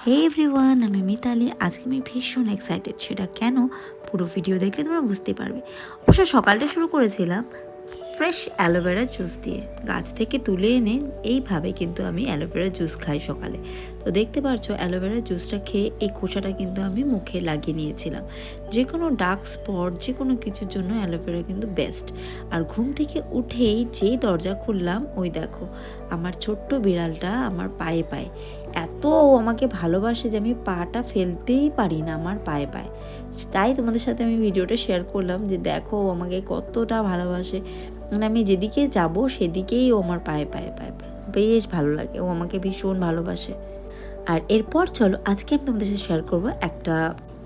হে everyone, আমি মিতালি। আজকে আমি ভীষণ এক্সাইটেড। সেটা কেন, পুরো ভিডিও দেখলে তোমরা বুঝতে পারবে। অবশ্য সকালটা শুরু করেছিলাম ফ্রেশ অ্যালোভেরা জুস দিয়ে। গাছ থেকে তুলে এনে এইভাবে কিন্তু আমি অ্যালোভেরা জুস খাই সকালে। তো দেখতে পাচ্ছো অ্যালোভেরা জুসটা খেয়ে এই খোসাটা কিন্তু আমি মুখে লাগিয়ে নিয়েছিলাম। যে কোনো ডার্ক স্পট, যে কোনো কিছুর জন্য অ্যালোভেরা কিন্তু বেস্ট। আর ঘুম থেকে উঠেই যেই দরজা খুললাম, ওই দেখো আমার ছোট্ট বিড়ালটা আমার পায়ে পায়ে এত আমাকে ভালোবাসে যে আমি পাটা ফেলতেই পারি না আমার পায়ে পায়ে। তাই তোমাদের সাথে আমি ভিডিওটা শেয়ার করলাম যে দেখো ও আমাকে কতটা ভালোবাসে। মানে আমি যেদিকে যাব সেদিকেই ও আমার পায়ে পায়ে পায়ে পায়ে বেশ ভালো লাগে। ও আমাকে ভীষণ ভালোবাসে। আর এরপর চলো আজকে আমি তোমাদের সাথে শেয়ার করবো একটা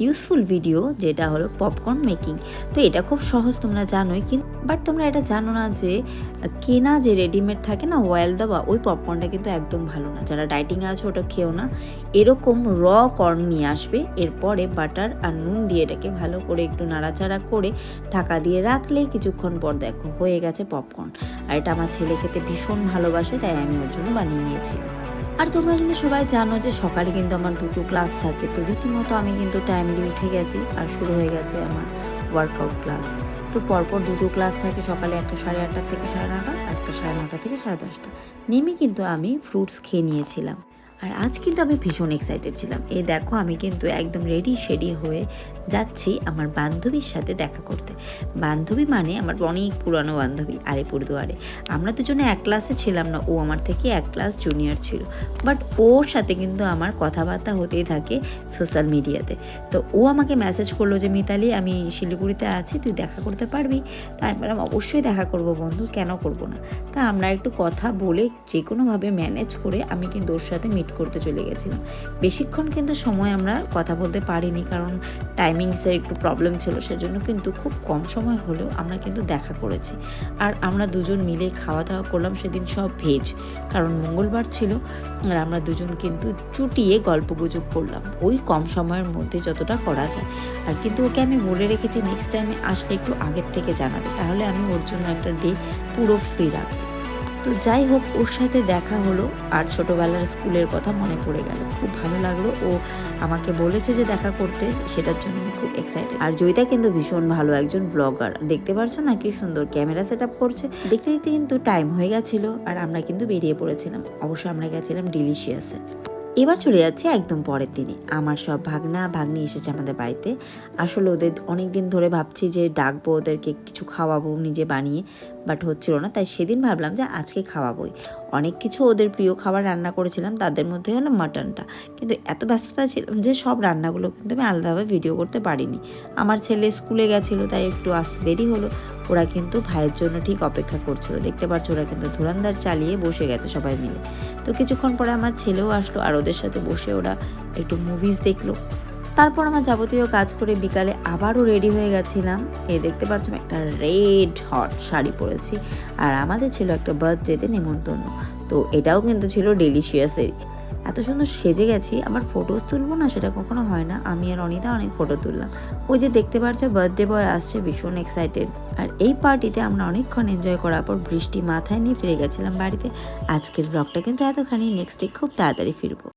ইউজফুল ভিডিও, যেটা হলো পপকর্ন মেকিং। তো এটা খুব সহজ, তোমরা জানোই, কিন্তু বাট তোমরা এটা জানো না যে কেনা যে রেডিমেড থাকে না অয়েল দেওয়া, ওই পপকর্নটা কিন্তু একদম ভালো না। যারা ডাইটিংয়ে আছে ওটা খেও না। এরকম র কর্ন নিয়ে আসবে, এরপরে বাটার আর নুন দিয়ে এটাকে ভালো করে একটু নাড়াচাড়া করে ঢাকা দিয়ে রাখলেই কিছুক্ষণ পর দেখো হয়ে গেছে পপকর্ন। আর এটা আমার ছেলে খেতে ভীষণ ভালোবাসে, তাই আমি ওর জন্য বানিয়ে নিয়েছিলাম। আর তোমরা কিন্তু সবাই জানো যে সকালে কিন্তু আমার দুটো ক্লাস থাকে, তো রীতিমতো আমি কিন্তু টাইমলি উঠে গেছি আর শুরু হয়ে গেছে আমার ওয়ার্কআউট ক্লাস। তো পরপর দুটো ক্লাস থাকে, সকালে একটা 8:30 থেকে 9:30, একটা 9:30 থেকে 10:30। নেমে কিন্তু আমি ফ্রুটস খেয়ে নিয়েছিলাম। আর আজ কিন্তু আমি ভীষণ এক্সাইটেড ছিলাম। এই দেখো আমি কিন্তু একদম রেডি শেডি হয়ে যাচ্ছি আমার বান্ধবীর সাথে দেখা করতে। বান্ধবী মানে আমার অনেক পুরানো বান্ধবী, আলিপুরদুয়ারে। আমরা দুজনে এক ক্লাসে ছিলাম না, ও আমার থেকে এক ক্লাস জুনিয়র ছিল। বাট ওর সাথে কিন্তু আমার কথাবার্তা হতেই থাকে সোশ্যাল মিডিয়াতে। তো ও আমাকে মেসেজ করলো যে মিতালি, আমি শিলিগুড়িতে আছি, তুই দেখা করতে পারবি? তাই আমি বললাম অবশ্যই দেখা করব বন্ধু, কেন করব না। তা আমরা একটু কথা বলে যে কোনোভাবে ম্যানেজ করে আমি কিন্তু ওর সাথে মিট করতে চলে গেছিলাম। বেশিক্ষণ কিন্তু সময় আমরা কথা বলতে পারিনি, কারণ টাইমিংসের একটু প্রবলেম ছিল। সেজন্য কিন্তু খুব কম সময় হলেও আমরা কিন্তু দেখা করেছি। আর আমরা দুজন মিলে খাওয়া দাওয়া করলাম সেদিন, সব ভেজ, কারণ মঙ্গলবার ছিল। আর আমরা দুজন কিন্তু চুটিয়ে গল্পগুজব করলাম ওই কম সময়ের মধ্যে যতটা করা যায়। আর কিন্তু ওকে আমি বলে রেখেছি নেক্সট টাইমে আসলে একটু আগের থেকে জানাতে, তাহলে আমি ওর জন্য একটা ডে পুরো ফ্রি রাখবো। তো যাই হোক, ওর সাথে দেখা হলো আর ছোটোবেলার স্কুলের কথা মনে পড়ে গেল। খুব ভালো লাগলো, ও আমাকে বলেছে যে দেখা করতে, সেটার জন্য আমি খুব এক্সাইটেড। আর জয়িতা কিন্তু ভীষণ ভালো একজন ব্লগার, দেখতে পারছো না কি সুন্দর ক্যামেরা সেট আপ করছে। দেখতে দেখতে কিন্তু টাইম হয়ে গেছিলো আর আমরা কিন্তু বেরিয়ে পড়েছিলাম। অবশ্য আমরা গেছিলাম ডিলিশিয়াসে। এবার চলে যাচ্ছে একদম পরের দিনে। আমার সব ভাগনা ভাগ্নি এসেছে আমাদের বাড়িতে। আসলে ওদের অনেক দিন ধরে ভাবছি যে ডাকবো, ওদেরকে কিছু খাওয়াবো নিজে বানিয়ে, বাট হচ্ছিল না। তাই সেদিন ভাবলাম যে আজকে খাওয়াবোই। অনেক কিছু ওদের প্রিয় খাবার রান্না করেছিলাম, তাদের মধ্যে হলো মাটনটা। কিন্তু এত ব্যস্ততা ছিলাম যে সব রান্নাগুলো কিন্তু আমি আলাদাভাবে ভিডিও করতে পারিনি। আমার ছেলে স্কুলে গেছিলো, তাই একটু আসতে দেরি হলো। ওরা কিন্তু ভাইয়ের জন্য ঠিক অপেক্ষা করছিল। দেখতে পাচ্ছ ওরা কিন্তু ধুরান্ধার চালিয়ে বসে গেছে সবাই মিলে। তো কিছুক্ষণ পরে আমার ছেলেও আসলো আর ওদের সাথে বসে ওরা একটু মুভিজ দেখলো। তারপর আমার যাবতীয় কাজ করে বিকালে আবারও রেডি হয়ে গেছিলাম। দেখতে পাচ্ছ একটা রেড হট শাড়ি পরেছি। আর আমাদের ছিল একটা বার্থডেতে নেমন্তন্ন, তো এটাও কিন্তু ছিল ডিলিশিয়াসের। এত সুন্দর সেজে গেছি, আবার ফটোজ তুলবো না সেটা কখনো হয় না। আমি আর অনিতা অনেক ফটো তুললাম। ওই যে দেখতে পাচ্ছ বার্থডে বয় আসছে, ভীষণ এক্সাইটেড। আর এই পার্টিতে আমরা অনেকক্ষণ এনজয় করার পর বৃষ্টি মাথায় নিয়ে ফিরে গেছিলাম বাড়িতে। আজকের ব্লগটা কিন্তু এতখানি, নেক্সট ডে খুব তাড়াতাড়ি ফিরবো।